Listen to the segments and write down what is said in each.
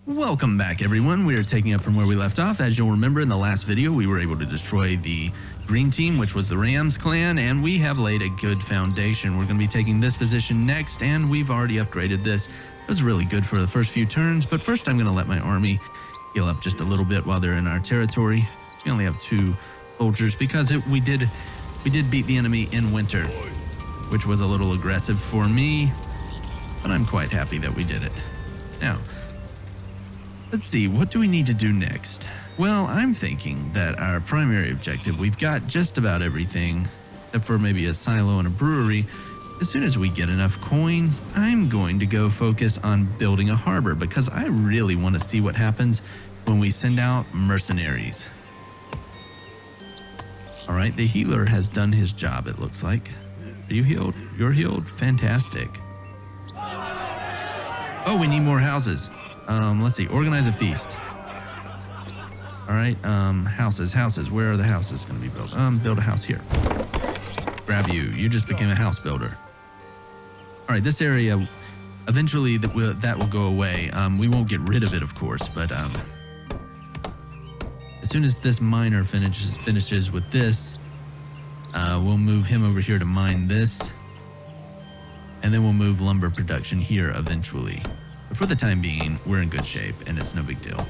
Welcome back, everyone. We are taking up from where we left off. As you'll remember, in the last video, we were able to destroy the green team, which was the Rams clan, and we have laid a good foundation. We're going to be taking this position next, and we've already upgraded this. It was really good for the first few turns, but first I'm going to let my army heal up just a little bit while they're in our territory. We only have 2 soldiers because we did beat the enemy in winter, which was a little aggressive for me, but I'm quite happy that we did it. Now, let's see, what do we need to do next? Well, I'm thinking that our primary objective, we've got just about everything, except for maybe a silo and a brewery. As soon as we get enough coins, I'm going to go focus on building a harbor because I really want to see what happens when we send out mercenaries. All right, the healer has done his job, it looks like. Are you healed? You're healed? Fantastic. Oh, we need more houses. Let's see, organize a feast. All right, houses. Where are the houses going to be built? Build a house here. Grab you. You just became a house builder. All right, this area, eventually that will go away. We won't get rid of it, of course, but as soon as this miner finishes with this, we'll move him over here to mine this, and then we'll move lumber production here eventually. But for the time being, we're in good shape, and it's no big deal.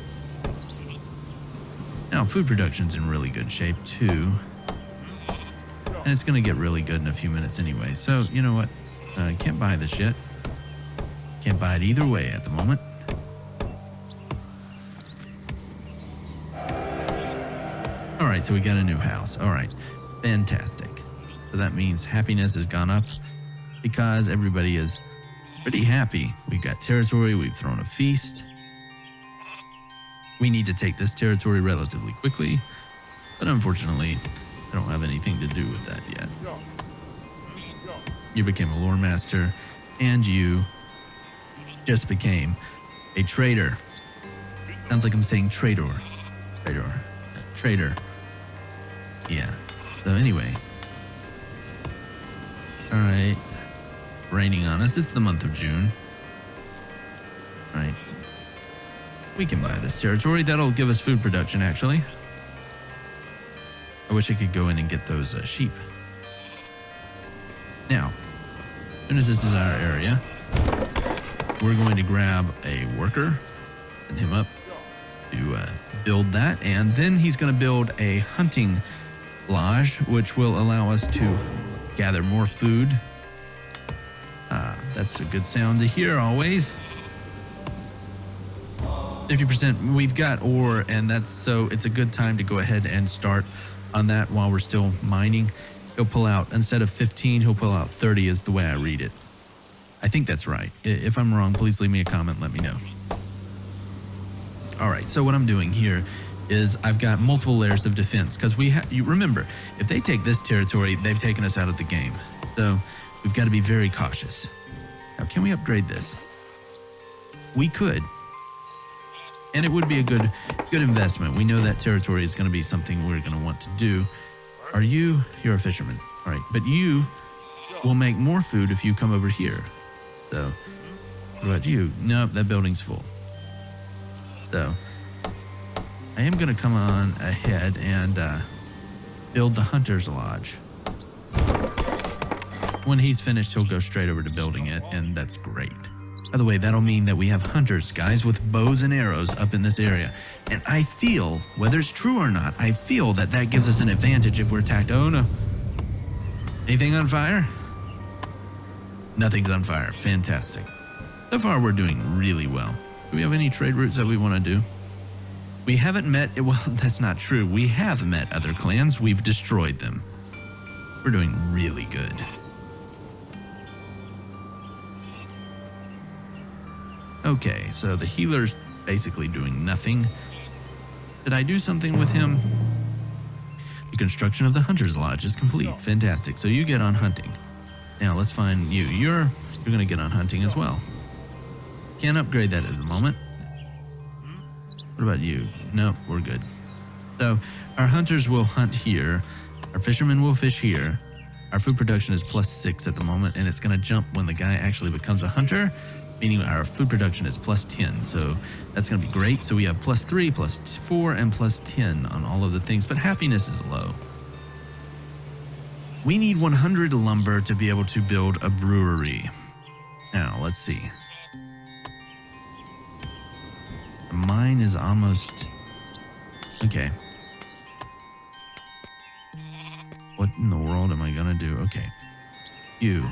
Now, food production's in really good shape, too. And it's going to get really good in a few minutes anyway. So, you know what? Can't buy this yet. Can't buy it either way at the moment. All right, so we got a new house. All right, fantastic. So that means happiness has gone up because everybody is pretty happy. We've got territory, we've thrown a feast. We need to take this territory relatively quickly, but unfortunately, I don't have anything to do with that yet. You became a lore master, and you just became a trader. Sounds like I'm saying traitor. Trader. Yeah. So anyway. All right. Raining on us. It's the month of June. All right. We can buy this territory. That'll give us food production, actually. I wish I could go in and get those sheep. Now, as soon as this is our area, we're going to grab a worker, send him up to build that, and then he's going to build a hunting lodge, which will allow us to gather more food. That's a good sound to hear always. 50%, we've got ore, and it's a good time to go ahead and start on that while we're still mining. He'll pull out, instead of 15, he'll pull out 30 is the way I read it. I think that's right. If I'm wrong, please leave me a comment, let me know. All right, so what I'm doing here is I've got multiple layers of defense because you remember, if they take this territory, they've taken us out of the game. So we've got to be very cautious. Now, can we upgrade this? We could. And it would be a good investment. We know that territory is going to be something we're going to want to do. You're a fisherman. All right, but you will make more food if you come over here. So, what about you? Nope, that building's full. So, I am going to come on ahead and build the Hunter's Lodge. When he's finished, he'll go straight over to building it, and that's great. By the way, that'll mean that we have hunters, guys, with bows and arrows up in this area. And I feel, whether it's true or not, I feel that gives us an advantage if we're attacked. Oh, no. Anything on fire? Nothing's on fire. Fantastic. So far, we're doing really well. Do we have any trade routes that we want to do? We haven't met, well, that's not true. We have met other clans. We've destroyed them. We're doing really good. Okay, so the healer's basically doing nothing. Did I do something with him? The construction of the Hunter's Lodge is complete. Fantastic. So you get on hunting. Now let's find you. You're going to get on hunting as well. Can't upgrade that at the moment. What about you? Nope, we're good. So our hunters will hunt here. Our fishermen will fish here. Our food production is +6 at the moment, and it's going to jump when the guy actually becomes a hunter. meaning our food production is plus 10. So that's going to be great. So we have plus 3, plus 4, and plus 10 on all of the things, but happiness is low. We need 100 lumber to be able to build a brewery. Now, let's see. Mine is almost... Okay. What in the world am I going to do? Okay. You.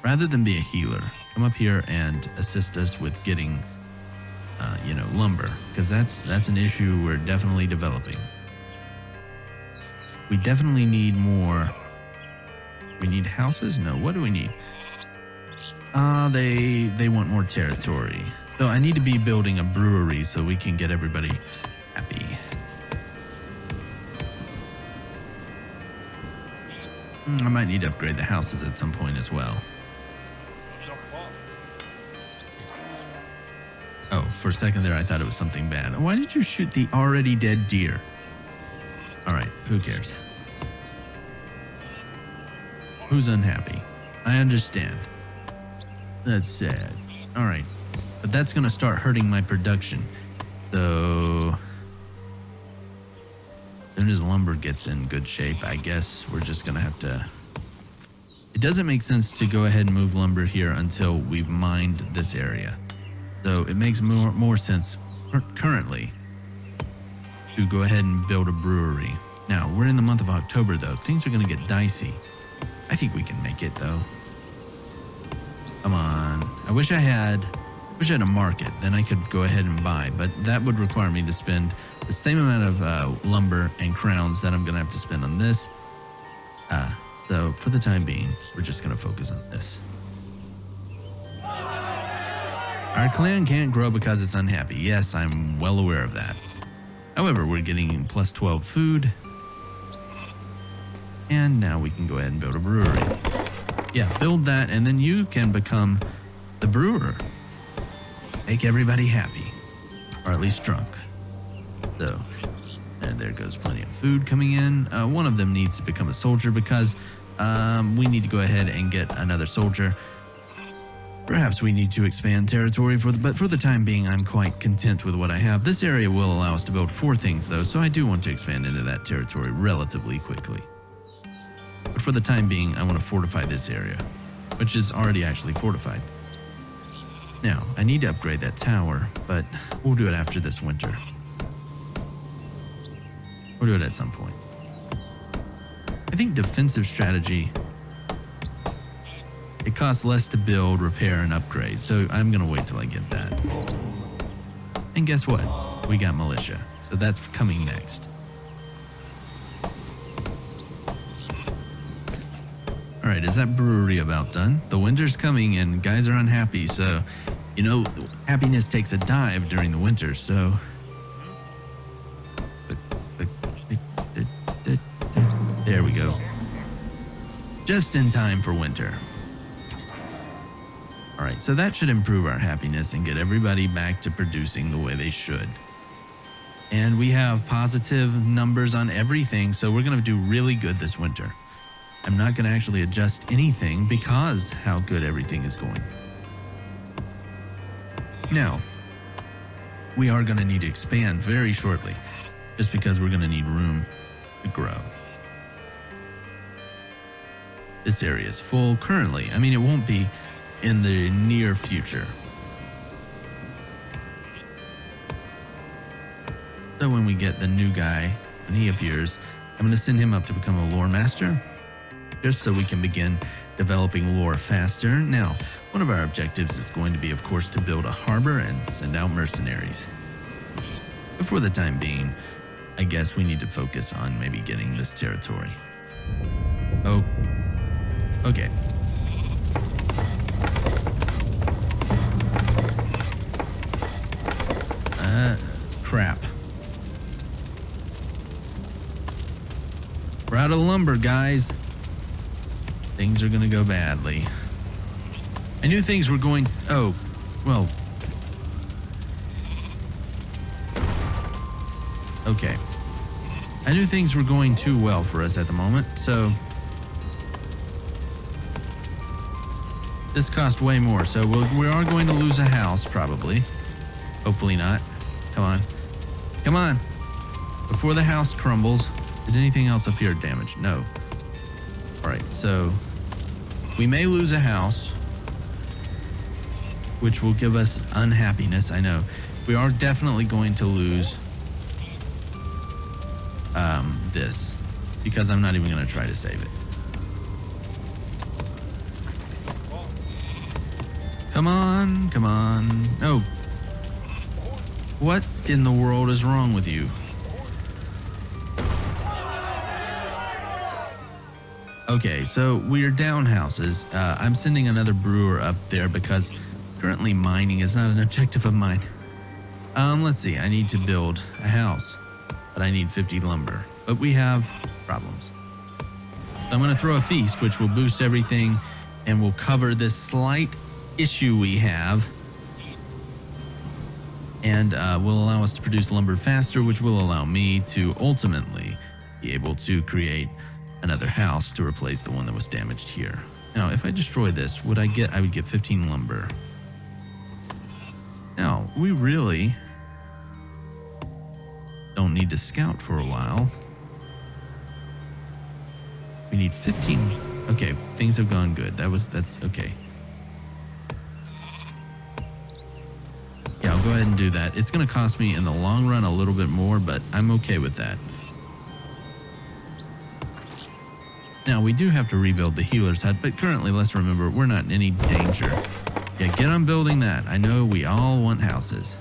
Rather than be a healer, come up here and assist us with getting, lumber. Because that's an issue we're definitely developing. We definitely need more. We need houses? No, what do we need? They want more territory. So I need to be building a brewery so we can get everybody happy. I might need to upgrade the houses at some point as well. Oh, for a second there I thought it was something bad. Why did you shoot the already dead deer? Alright, who cares? Who's unhappy? I understand. That's sad. Alright. But that's going to start hurting my production. So... as soon as lumber gets in good shape, I guess we're just going to have to... It doesn't make sense to go ahead and move lumber here until we've mined this area. So it makes more sense currently to go ahead and build a brewery. Now, we're in the month of October, though. Things are going to get dicey. I think we can make it, though. Come on. I wish I had a market. Then I could go ahead and buy. But that would require me to spend the same amount of lumber and crowns that I'm going to have to spend on this. So, for the time being, we're just going to focus on this. Our clan can't grow because it's unhappy. Yes, I'm well aware of that. However, we're getting plus 12 food. And now we can go ahead and build a brewery. Yeah, build that, and then you can become the brewer. Make everybody happy. Or at least drunk. So, and there goes plenty of food coming in. One of them needs to become a soldier because we need to go ahead and get another soldier. Perhaps we need to expand territory, but for the time being, I'm quite content with what I have. This area will allow us to build 4 things, though, so I do want to expand into that territory relatively quickly. But for the time being, I want to fortify this area, which is already actually fortified. Now, I need to upgrade that tower, but we'll do it after this winter. We'll do it at some point. I think defensive strategy... it costs less to build, repair, and upgrade, so I'm going to wait till I get that. And guess what? We got militia, so that's coming next. Alright, is that brewery about done? The winter's coming and guys are unhappy, so, happiness takes a dive during the winter, so... There we go. Just in time for winter. Alright, so that should improve our happiness and get everybody back to producing the way they should. And we have positive numbers on everything, so we're going to do really good this winter. I'm not going to actually adjust anything because how good everything is going. Now, we are going to need to expand very shortly, just because we're going to need room to grow. This area is full currently. I mean, it won't be in the near future. So when we get the new guy, when he appears, I'm going to send him up to become a lore master, just so we can begin developing lore faster. Now, one of our objectives is going to be, of course, to build a harbor and send out mercenaries. But for the time being, I guess we need to focus on maybe getting this territory. Oh, okay. Crap. We're out of lumber, guys. Things are gonna go badly. I knew things were going... Oh, well... Okay. I knew things were going too well for us at the moment, so... This cost way more, so we are going to lose a house, probably. Hopefully not. Come on. Come on. Before the house crumbles. Is anything else up here damaged? No. All right, so we may lose a house, which will give us unhappiness, I know. We are definitely going to lose this, because I'm not even going to try to save it. Come on, come on. Oh. What in the world is wrong with you? Okay, so we're down houses. I'm sending another brewer up there because currently mining is not an objective of mine. Let's see. I need to build a house, but I need 50 lumber. But we have problems. So I'm going to throw a feast, which will boost everything and will cover this slight issue we have, and will allow us to produce lumber faster, which will allow me to ultimately be able to create another house to replace the one that was damaged here. Now, if I destroy this, I would get 15 lumber. Now, we really don't need to scout for a while. We need 15. Okay, things have gone good. That's okay. Yeah, I'll go ahead and do that. It's going to cost me in the long run a little bit more, but I'm okay with that. Now, we do have to rebuild the healer's hut, but currently, let's remember, we're not in any danger. Yeah, get on building that. I know we all want houses.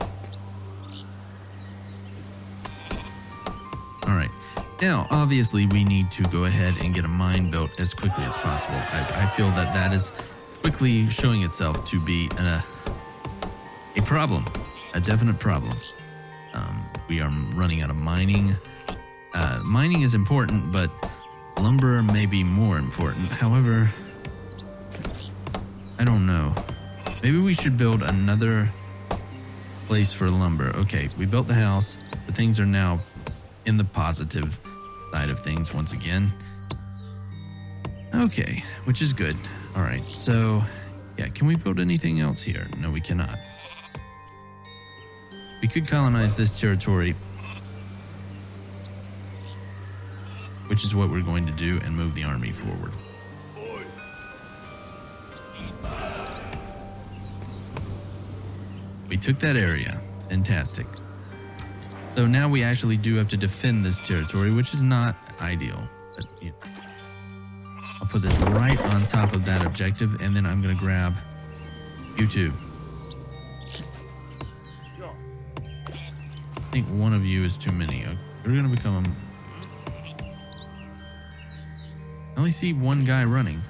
All right. Now, obviously, we need to go ahead and get a mine built as quickly as possible. I feel that is quickly showing itself to be a problem, a definite problem. We are running out of mining. Mining is important, but lumber may be more important. However, I don't know. Maybe we should build another place for lumber. Okay, we built the house. The things are now in the positive side of things once again. Okay, which is good. All right, so yeah, can we build anything else here? No, we cannot. We could colonize this territory, which is what we're going to do, and move the army forward. We took that area. Fantastic. So now we actually do have to defend this territory, which is not ideal. But, you know, I'll put this right on top of that objective, and then I'm going to grab you two. I think one of you is too many. We're going to become... I only see one guy running.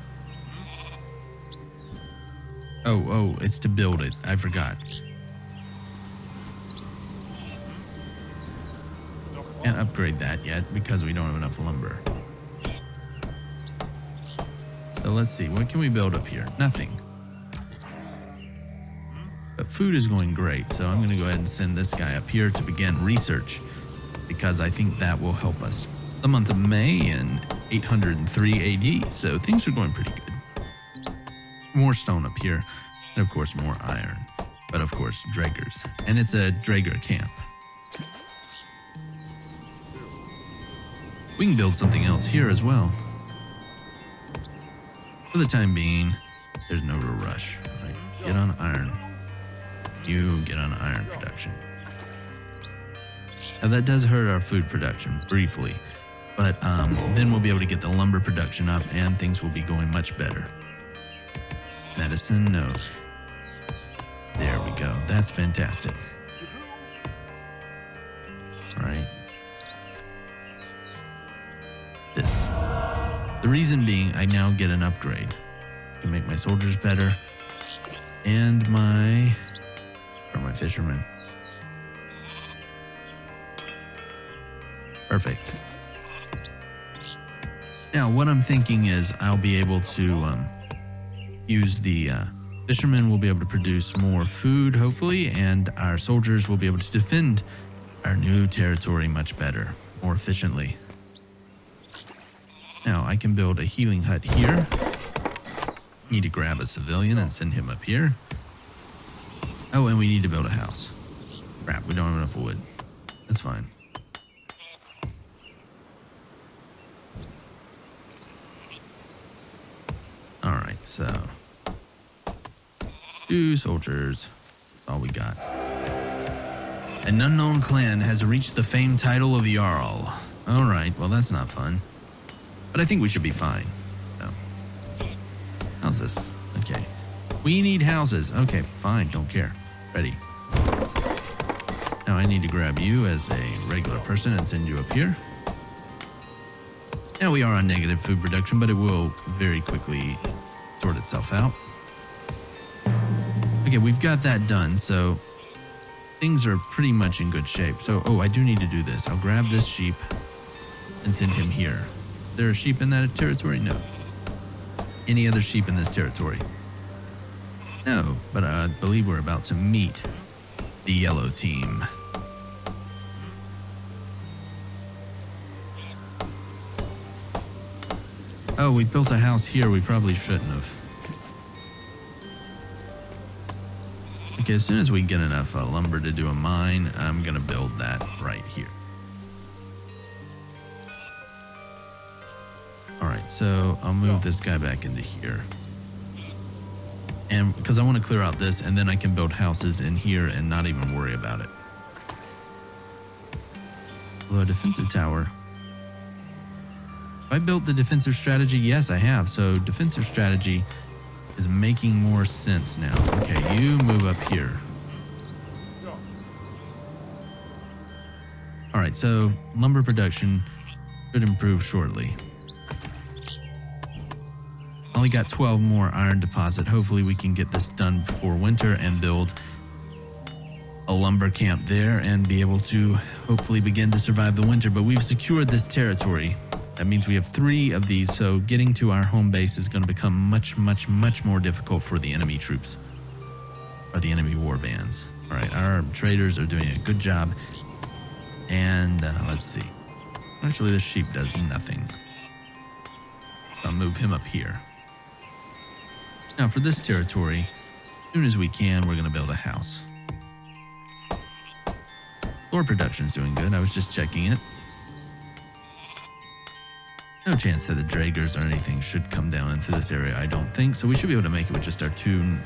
Oh, it's to build it. I forgot. Can't upgrade that yet because we don't have enough lumber. So let's see. What can we build up here? Nothing. But food is going great, so I'm going to go ahead and send this guy up here to begin research because I think that will help us. The month of May in 803 AD, so things are going pretty good. More stone up here, and of course more iron, but of course Draegers, and it's a Draeger camp. We can build something else here as well. For the time being, there's no real rush. Right? Get on iron. You get on iron production. Now that does hurt our food production briefly, but then we'll be able to get the lumber production up and things will be going much better. Medicine, no. There we go. That's fantastic. All right. This. The reason being, I now get an upgrade. I can make my soldiers better and my fishermen. Perfect. Now, what I'm thinking is I'll be able to use the fishermen will be able to produce more food, hopefully, and our soldiers will be able to defend our new territory much better, more efficiently. Now, I can build a healing hut here. Need to grab a civilian and send him up here. Oh, and we need to build a house. Crap, we don't have enough wood. That's fine. Alright, so 2 soldiers. That's all we got. An unknown clan has reached the famed title of Jarl. Alright, well that's not fun. But I think we should be fine. So, how's this? Okay. We need houses. Okay, fine, don't care. Ready. Now I need to grab you as a regular person and send you up here. Now we are on negative food production, but it will very quickly sort itself out. Okay, we've got that done, so things are pretty much in good shape. So, oh, I do need to do this. I'll grab this sheep and send him here. There are sheep in that territory? No. Any other sheep in this territory? No, but I believe we're about to meet the yellow team. Oh, we built a house here. We probably shouldn't have. Okay, as soon as we get enough lumber to do a mine, I'm going to build that right here. All right, so I'll move this guy back into here. And because I want to clear out this, and then I can build houses in here and not even worry about it. Well, a defensive tower. Have I built the defensive strategy? Yes, I have. So defensive strategy is making more sense now. Okay, you move up here. All right, so lumber production should improve shortly. Only got 12 more iron deposit. Hopefully we can get this done before winter and build a lumber camp there and be able to hopefully begin to survive the winter. But we've secured this territory. That means we have 3 of these, so getting to our home base is going to become much, much, much more difficult for the enemy troops, or the enemy war bands. All right, our traders are doing a good job. And let's see. Actually, this sheep does nothing. I'll move him up here. Now, for this territory, as soon as we can, we're going to build a house. Floor production's doing good. I was just checking it. No chance that the Dragers or anything should come down into this area, I don't think. So we should be able to make it with just our 2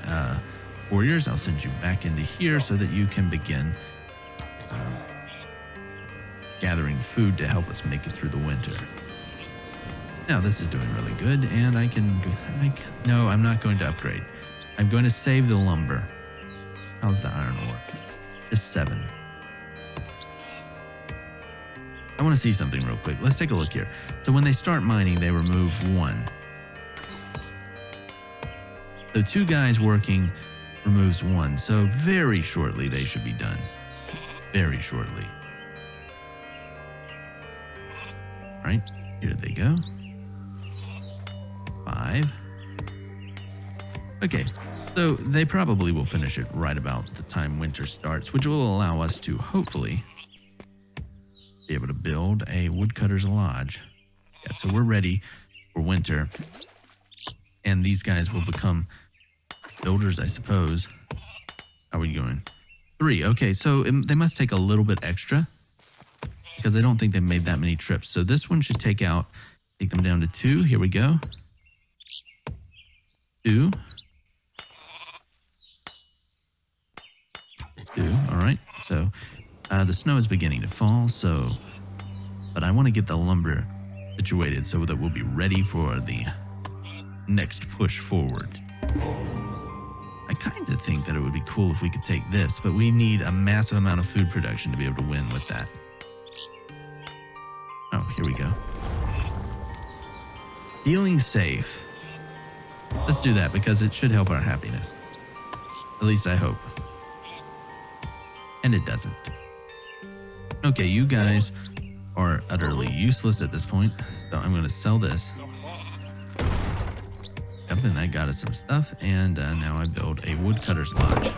warriors. I'll send you back into here so that you can begin gathering food to help us make it through the winter. Now this is doing really good, and no, I'm not going to upgrade. I'm going to save the lumber. How's the iron ore? Just 7. I want to see something real quick. Let's take a look here. So when they start mining, they remove 1. So 2 guys working removes 1. So very shortly they should be done. Very shortly. All right, here they go. 5. Okay, so they probably will finish it right about the time winter starts, which will allow us to hopefully be able to build a woodcutter's lodge. Yeah, so we're ready for winter, and these guys will become builders, I suppose. How are we going? 3. Okay, so they must take a little bit extra because I don't think they made that many trips. So this one should take them down to 2. Here we go. 2. 2. All right. So the snow is beginning to fall. But I want to get the lumber situated so that we'll be ready for the next push forward. I kind of think that it would be cool if we could take this, but we need a massive amount of food production to be able to win with that. Oh, here we go. Feeling safe. Let's do that because it should help our happiness. At least I hope. And it doesn't. Okay, you guys are utterly useless at this point, so I'm going to sell this. Yep, and that got us some stuff, and now I build a woodcutter's lodge.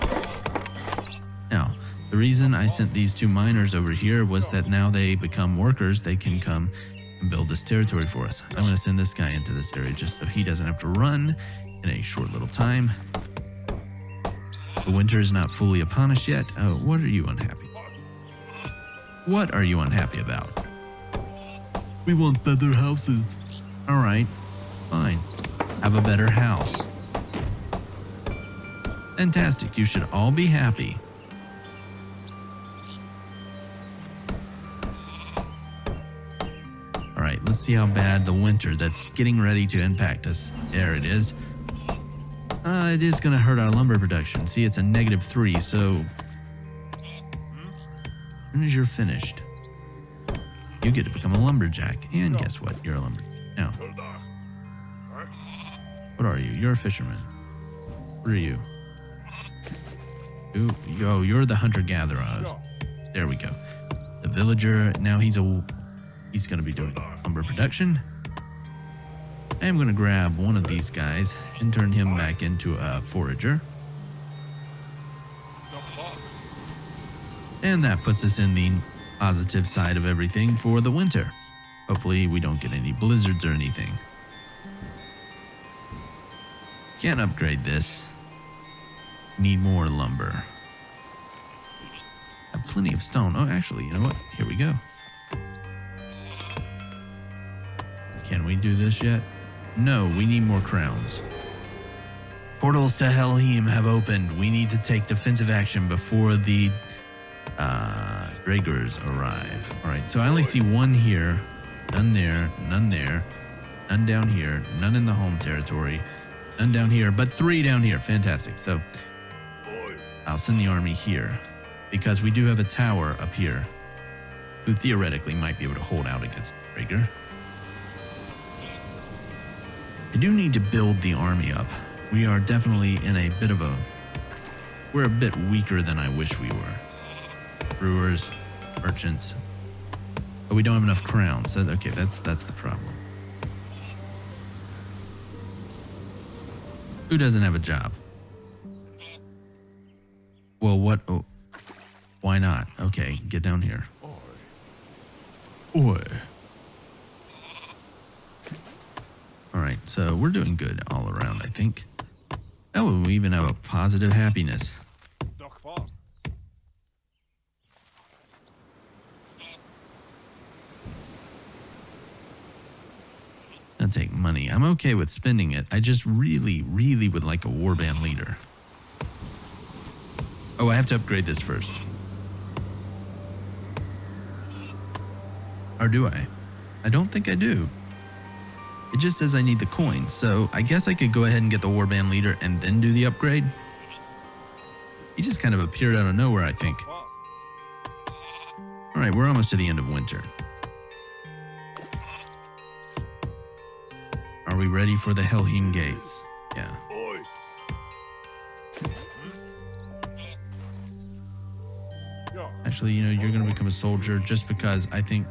Now, the reason I sent these 2 miners over here was that now they become workers. They can come and build this territory for us. I'm going to send this guy into this area just so he doesn't have to run in a short little time. The winter is not fully upon us yet. Oh, what are you unhappy? What are you unhappy about? We want better houses. All right, fine. Have a better house. Fantastic. You should all be happy. All right, let's see how bad the winter that's getting ready to impact us. There it is. It is going to hurt our lumber production. See, it's a -3, so as soon as you're finished, you get to become a lumberjack. And guess what? You're a lumberjack now. What are you? You're a fisherman. What are you? Oh, you're the hunter-gatherer. There we go. The villager. Now he's going to be doing lumber production. I'm going to grab one of these guys and turn him back into a forager. And that puts us in the positive side of everything for the winter. Hopefully we don't get any blizzards or anything. Can't upgrade this. Need more lumber. Have plenty of stone. Oh, actually, you know what? Here we go. Can we do this yet? No, we need more crowns. Portals to Helheim have opened. We need to take defensive action before the Dragors arrive. All right, so I only see one here, none there, none there, none down here, none in the home territory, none down here, but 3 down here. Fantastic. So I'll send the army here because we do have a tower up here who theoretically might be able to hold out against Drager. I do need to build the army up. We are definitely in a bit of we're a bit weaker than I wish we were. Brewers, merchants. But we don't have enough crowns. Okay, that's the problem. Who doesn't have a job? Well, what? Oh, why not? Okay, get down here. Oi. All right, so we're doing good all around, I think. Oh, we even have a positive happiness. I'll take money. I'm okay with spending it. I just really, really would like a warband leader. Oh, I have to upgrade this first. Or do I? I don't think I do. It just says I need the coins, so I guess I could go ahead and get the warband leader and then do the upgrade. He just kind of appeared out of nowhere, I think. All right, we're almost to the end of winter. Are we ready for the Helheim gates? Yeah. Actually, you know, you're going to become a soldier just because I think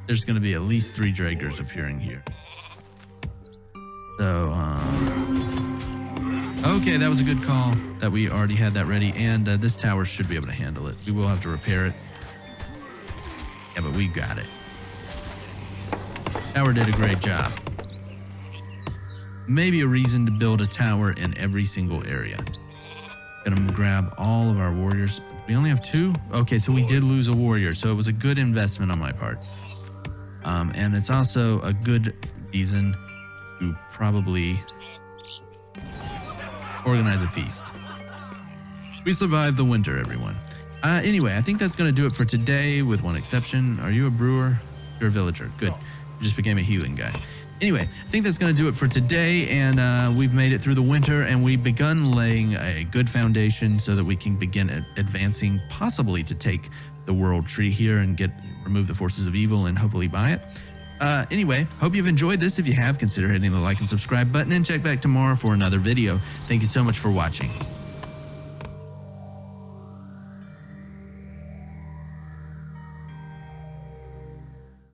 there's going to be at least 3 Dragers appearing here. So, okay, that was a good call that we already had that ready, and this tower should be able to handle it. We will have to repair it. Yeah, but we got it. Tower did a great job. Maybe a reason to build a tower in every single area. Gonna grab all of our warriors. We only have 2? Okay, so we did lose a warrior, so it was a good investment on my part. And it's also a good reason to probably organize a feast. We survived the winter, everyone. Anyway, I think that's going to do it for today, with one exception. Are you a brewer? You're a villager. Good. You just became a healing guy. Anyway, I think that's going to do it for today, and we've made it through the winter, and we've begun laying a good foundation so that we can begin advancing, possibly to take the world tree here and remove the forces of evil and hopefully buy it. Anyway, hope you've enjoyed this. If you have, consider hitting the like and subscribe button, and check back tomorrow for another video. Thank you so much for watching.